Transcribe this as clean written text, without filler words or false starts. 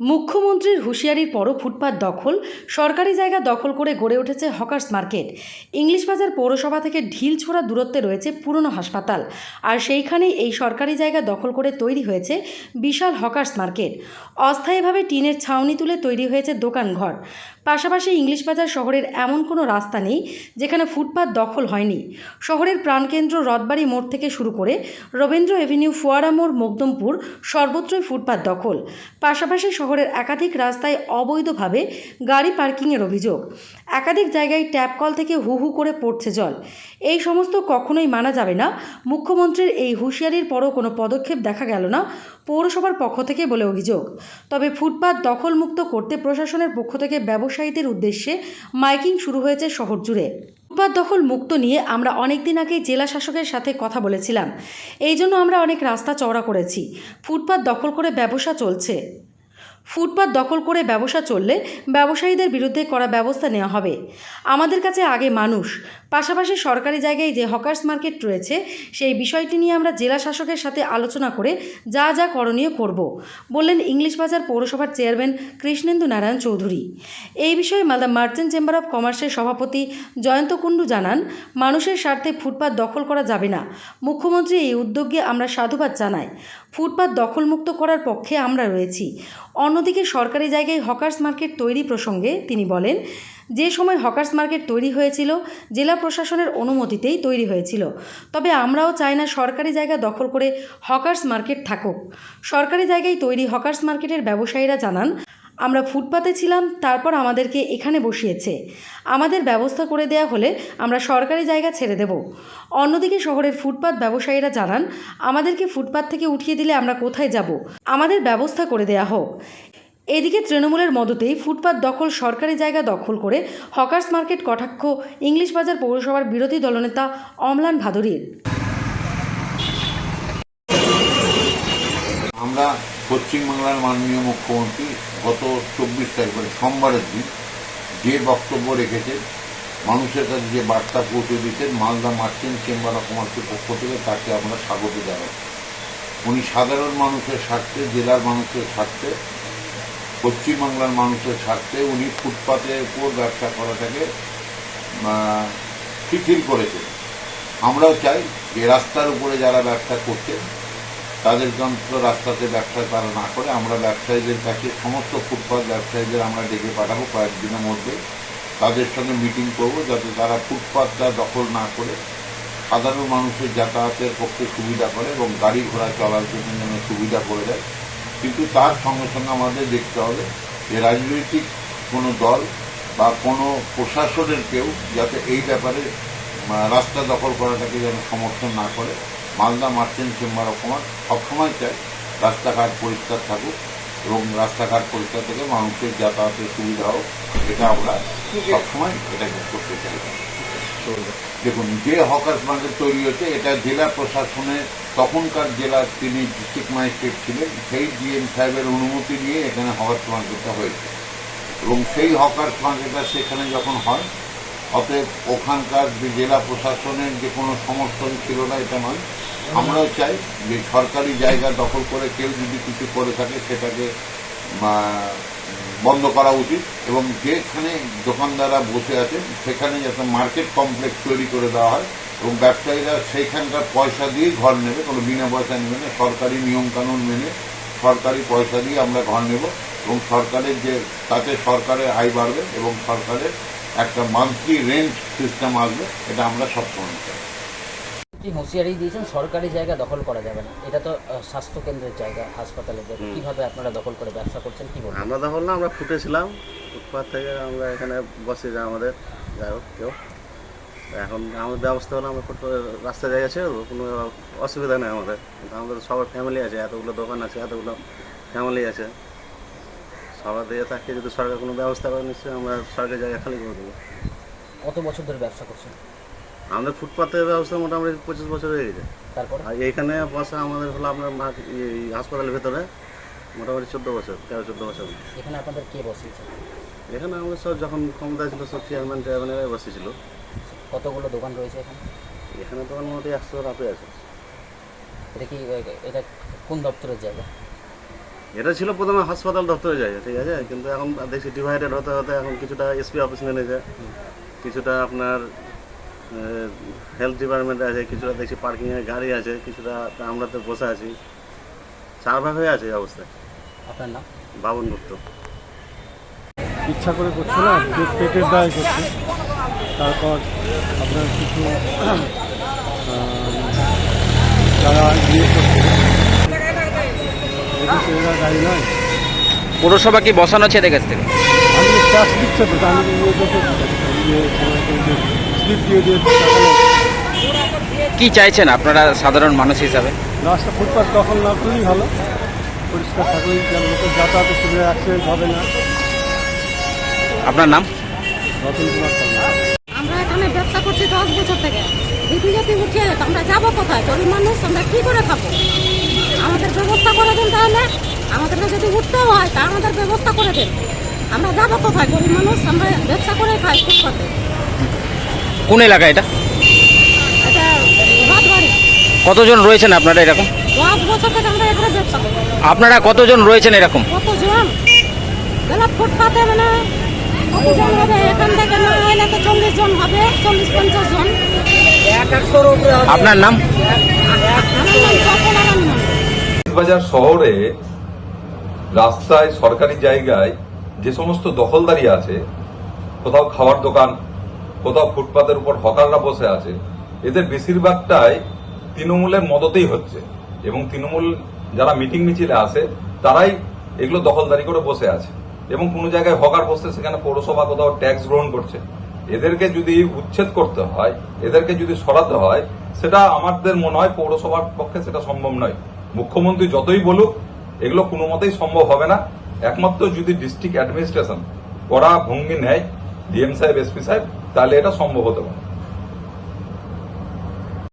মুখ্যমন্ত্রীর হুঁশিয়ারির পরও ফুটপাত দখল, সরকারি জায়গা দখল করে গড়ে উঠেছে হকার্স মার্কেট। ইংলিশ বাজার পৌরসভা থেকে ঢিল ছোড়া দূরত্বে রয়েছে পুরনো হাসপাতাল, আর সেইখানেই এই সরকারি জায়গা দখল করে তৈরি হয়েছে বিশাল হকার্স মার্কেট। অস্থায়ীভাবে টিনের ছাউনি তুলে তৈরি হয়েছে দোকানঘর। পাশাপাশি ইংলিশ বাজার শহরের এমন কোনো রাস্তা নেই যেখানে ফুটপাত দখল হয়নি। শহরের প্রাণকেন্দ্র রথবাড়ি মোড় থেকে শুরু করে রবীন্দ্র এভিনিউ, ফোয়ারা মোড়, মকদমপুর সর্বত্রই ফুটপাত দখল। পাশাপাশি শহরের একাধিক রাস্তায় অবৈধভাবে গাড়ি পার্কিংয়ের অভিযোগ। একাধিক জায়গায় ট্যাপ কল থেকে হু হু করে পড়ছে জল। এই সমস্ত কখনোই মানা যাবে না। মুখ্যমন্ত্রীর এই হুঁশিয়ারির পরও কোনো পদক্ষেপ দেখা গেল না পৌরসভার পক্ষ থেকে বলে অভিযোগ। তবে ফুটপাত দখলমুক্ত করতে প্রশাসনের পক্ষ থেকে ব্যবসায়ীদের উদ্দেশ্যে মাইকিং শুরু হয়েছে শহর জুড়ে। ফুটপাত দখল মুক্ত নিয়ে আমরা অনেক দিন আগেই জেলা শাসকের সাথে কথা বলেছিলাম। এই জন্য আমরা অনেক রাস্তা চওড়া করেছি। ফুটপাত দখল করে ব্যবসা চলছে। ফুটপাত দখল করে ব্যবসা চললে ব্যবসায়ীদের বিরুদ্ধে কড়া ব্যবস্থা নেওয়া হবে। আমাদের কাছে আগে মানুষ, পাশাপাশি সরকারি জায়গায় যে হকার্স মার্কেট রয়েছে সেই বিষয়টি নিয়ে আমরা জেলা শাসকের সাথে আলোচনা করে যা যা করণীয় করব, বললেন ইংলিশ বাজার পৌরসভার চেয়ারম্যান কৃষ্ণেন্দু নারায়ণ চৌধুরী। এই বিষয়ে মালদা মার্চেন্ট চেম্বার অফ কমার্সের সভাপতি জয়ন্ত কুণ্ডু জানান, মানুষের স্বার্থে ফুটপাত দখল করা যাবে না। মুখ্যমন্ত্রী এই উদ্যোগে আমরা সাধুবাদ জানাই। ফুটপাত দখলমুক্ত করার পক্ষে আমরা রয়েছি। অন্যদিকে সরকারি জায়গায় হকার্স মার্কেট তৈরি প্রসঙ্গে তিনি বলেন, যে সময় হকার্স মার্কেট তৈরি হয়েছিল জেলা প্রশাসনের অনুমতিতেই তৈরি হয়েছিল। তবে আমরাও চাই না সরকারি জায়গা দখল করে হকার্স মার্কেট থাকুক। সরকারি জায়গায় তৈরি হকার্স মার্কেটের ব্যবসায়ীরা জানান, আমরা ফুটপাতে ছিলাম, তারপর আমাদেরকে এখানে বসিয়েছে। আমাদের ব্যবস্থা করে দেয়া হলে আমরা সরকারি জায়গা ছেড়ে দেব। অন্যদিকে শহরের ফুটপাত ব্যবসায়ীরা জানান, আমাদেরকে ফুটপাত থেকে উঠিয়ে দিলে আমরা কোথায় যাব? আমাদের ব্যবস্থা করে দেয়া হোক। এদিকে তৃণমূলের মদতেই ফুটপাত দখল, সরকারি জায়গা দখল করে হকার্স মার্কেট কটাক্ষ ইংলিশ বাজার পৌরসভার বিরোধী দলনেতা অমলান ভাদুরীর। আমরা পশ্চিমবাংলার মাননীয় মুখ্যমন্ত্রী গত 24 তারিখ সোমবারের দিন যে বক্তব্য রেখেছেন, মানুষের কাছে যে বার্তা পৌঁছে দিচ্ছেন, মালদা মার্চেন্ট চেম্বার অফ কমার্সের পক্ষ থেকে তাকে আমরা স্বাগত জানাই। উনি সাধারণ মানুষের স্বার্থে, জেলার মানুষের স্বার্থে, পশ্চিমবাংলার মানুষের স্বার্থে উনি ফুটপাতের উপর ব্যবসা করাটাকে শিথিল করেছেন। আমরাও চাই যে রাস্তার উপরে যারা ব্যবসা করছেন তাদেরকে অন্তত রাস্তাতে ব্যবসা তারা না করে, আমরা ব্যবসায়ীদের কাছে সমস্ত ফুটপাত ব্যবসায়ীদের আমরা ডেকে পাঠাবো কয়েকদিনের মধ্যে। তাদের সঙ্গে মিটিং করব যাতে তারা ফুটপাতটা দখল না করে সাধারণ মানুষের যাতায়াতের পক্ষে সুবিধা করে এবং গাড়ি ঘোড়া চলার জন্য যেন সুবিধা করে দেয়। কিন্তু তার সঙ্গে সঙ্গে আমাদের দেখতে হবে যে রাজনৈতিক কোনো দল বা কোনো প্রশাসনের কেউ যাতে এই ব্যাপারে রাস্তা দখল করাটাকে যেন সমর্থন না করে। Malda merchant chamber of commerce সবসময় চায় রাস্তাঘাট পরিষ্কার থাকুক এবং রাস্তাঘাট পরিষ্কার থেকে মানুষের যাতায়াতের সুবিধা হোক। এটা আমরা সবসময় এটাকে করতে চাই। দেখুন, যে হকার্স মার্কেট তৈরি হচ্ছে এটা জেলা প্রশাসনের, তখনকার জেলার তিনি ডিস্ট্রিক্ট ম্যাজিস্ট্রেট ছিলেন, সেই ডিএম সাহেবের অনুমতি নিয়ে এখানে হকার্স মার্কেটটা হয়েছে এবং সেই হকার্স মার্কেটটা সেখানে যখন হয়, অতএব ওখানকার যে জেলা প্রশাসনের যে কোনো সমর্থন ছিল না এটা নয়। আমরাও চাই যে সরকারি জায়গা দখল করে কেউ যদি কিছু করে থাকে সেটাকে বন্ধ করা উচিত এবং যেখানে দোকানদাররা বসে আছেন সেখানে যাতে মার্কেট কমপ্লেক্স তৈরি করে দেওয়া হয় এবং ব্যবসায়ীরা সেইখানকার পয়সা দিয়ে ঘর নেবে, কোনো বিনা পয়সা নেবে না। সরকারি নিয়মকানুন মেনে সরকারি পয়সা দিয়ে আমরা ঘর নেব এবং সরকারের যে তাতে সরকারের আয় বাড়বে এবং সরকারের একটা মান্থলি রেন্ট সিস্টেম আসবে। এটা আমরা সবসময় চাই। হুঁশিয়ারি দিয়েছেন সরকারি জায়গা দখল করা যাবে না, এটা তো স্বাস্থ্য কেন্দ্রের জায়গা, হাসপাতালের জায়গা, কিভাবে আপনারা দখল করে ব্যবসা করছেন কি বলবেন? আমরা দখল না, আমরা ফুটেছিলাম ফুটপাথ থেকে, আমরা এখানে বসে যাই আমাদের যাই হোক কেউ। এখন আমাদের ব্যবস্থা হলো আমরা ফুটপাথের রাস্তা জায়গা ছেড়ে দেবো, কোনো অসুবিধা নেই আমাদের। কিন্তু আমাদের সবার ফ্যামিলি আছে, এতগুলো দোকান আছে, এতগুলো ফ্যামিলি আছে, সবার দিকে তাকে যদি সরকার কোনো ব্যবস্থা করে নিশ্চয়ই আমরা সরকারি জায়গা খালি করে দেবো। কত বছর ধরে ব্যবসা করছেন? আমাদের ফুটপাথের ব্যবস্থা মোটামুটি 25 বছর হয়ে গেছে। তারপর আর এইখানে বসা আমাদের হলো আপনার এই হাসপাতালের ভেতরে মোটামুটি 14 বছর, 13-14 বছর। এখানে আপনাদের কে বসিয়েছে? এখানে আমাদের সব যখন ক্ষমতা ছিল সব চেয়ারম্যানেরাই বসেছিল। কতগুলো দোকান রয়েছে এখানে? এখানে দোকান মোটামুটি 100 রাতে আছে। এটা কি, এটা কোন দপ্তরের জায়গা? এটা ছিল প্রথমে হাসপাতাল দপ্তরে জায়গা, ঠিক আছে, কিন্তু এখন দেখছি ডিভাইডেড হতে হতে এখন কিছুটা এসপি অফিস ম্যানেজার, কিছুটা আপনার হেলথ ডিপার্টমেন্ট আছে, কিছুটা দেখছি পার্কিংয়ের গাড়ি আছে, কিছুটা আমরা তো বসে আছি, 4 ভাগ হয়ে আছে এই অবস্থায়। আপনার নাম? বাবন গুপ্ত। ইচ্ছা করে করছে না, পেটের দায় করছে। তারপর আপনার কিছু যারা ইয়ে করছে এরা গাড়ি নয়, পৌরসভা কি বসানো আছে এদের কাছ থেকে? আমি ট্যাক্স দিচ্ছে তো, আমি ইয়ে দেখে স্লিপ দিয়ে দিয়ে টাকা নেয়। কি চাইছেন আপনারা সাধারণ মানুষ হিসাবে? রাস্তা ফুটপাথ দখল না করলেই ভালো, পরিষ্কার থাকলেই যেন লোকের যাতায়াতের সুবিধা, অ্যাক্সিডেন্ট হবে না। আপনার নাম? রতন কুমার শর্মা। আমরা এখানে ব্যবসা করছি 10 বছর থেকে। দিদি যদি উঠে আমরা যাবো কোথায়? গরিব মানুষ আমরা কি করে খাবো? আমাদের ব্যবস্থা করে দেন, তাহলে আমাদেরকে যদি উঠতে হয় তা আমাদের ব্যবস্থা করে দেন। আমরা যাবো কোথায়? গরিব মানুষ আমরা ব্যবসা করে খাই ফুটপাতে। কোন এলাকা এটা? এটা রাতবাড়ি। কতজন রয়েছেন আপনারা এরকম? 10 বছর থেকে আমরা এখানে ব্যবসা করি। আপনারা কতজন রয়েছেন এরকম? কতজন? বেলা ফুটপাতে মানে কতজন হবে? এখান থেকে না হলে তো 40 জন হবে, 40-50 জন। আপনার নাম? আমার নাম কল্পনা রানী। বাজার শহরে রাস্তায় সরকারি জায়গায় যে সমস্ত দখলদারি আছে, কোথাও খাওয়ার দোকান, কোথাও ফুটপাতের উপর হকাররা বসে আছে, এদের বেশিরভাগটাই তৃণমূলের মদতেই হচ্ছে এবং তৃণমূল যারা মিটিং মিছিলে আসে তারাই এগুলো দখলদারি করে বসে আছে এবং কোনো জায়গায় হকার বসছে, সেখানে পৌরসভা কোথাও ট্যাক্স গ্রহণ করছে। এদেরকে যদি উচ্ছেদ করতে হয়, এদেরকে যদি সরাতে হয়, সেটা আমাদের মনে হয় পৌরসভার পক্ষে সেটা সম্ভব নয়। মুখ্যমন্ত্রী যতই বলুক এগুলো কোনো মতেই সম্ভব হবে না। একমাত্র যদি ডিস্ট্রিক্ট অ্যাডমিনিস্ট্রেশন কড়া ভঙ্গি নেয়, ডিএম সাহেব, এসপি সাহেব, তাহলে এটা সম্ভব হতে পারে।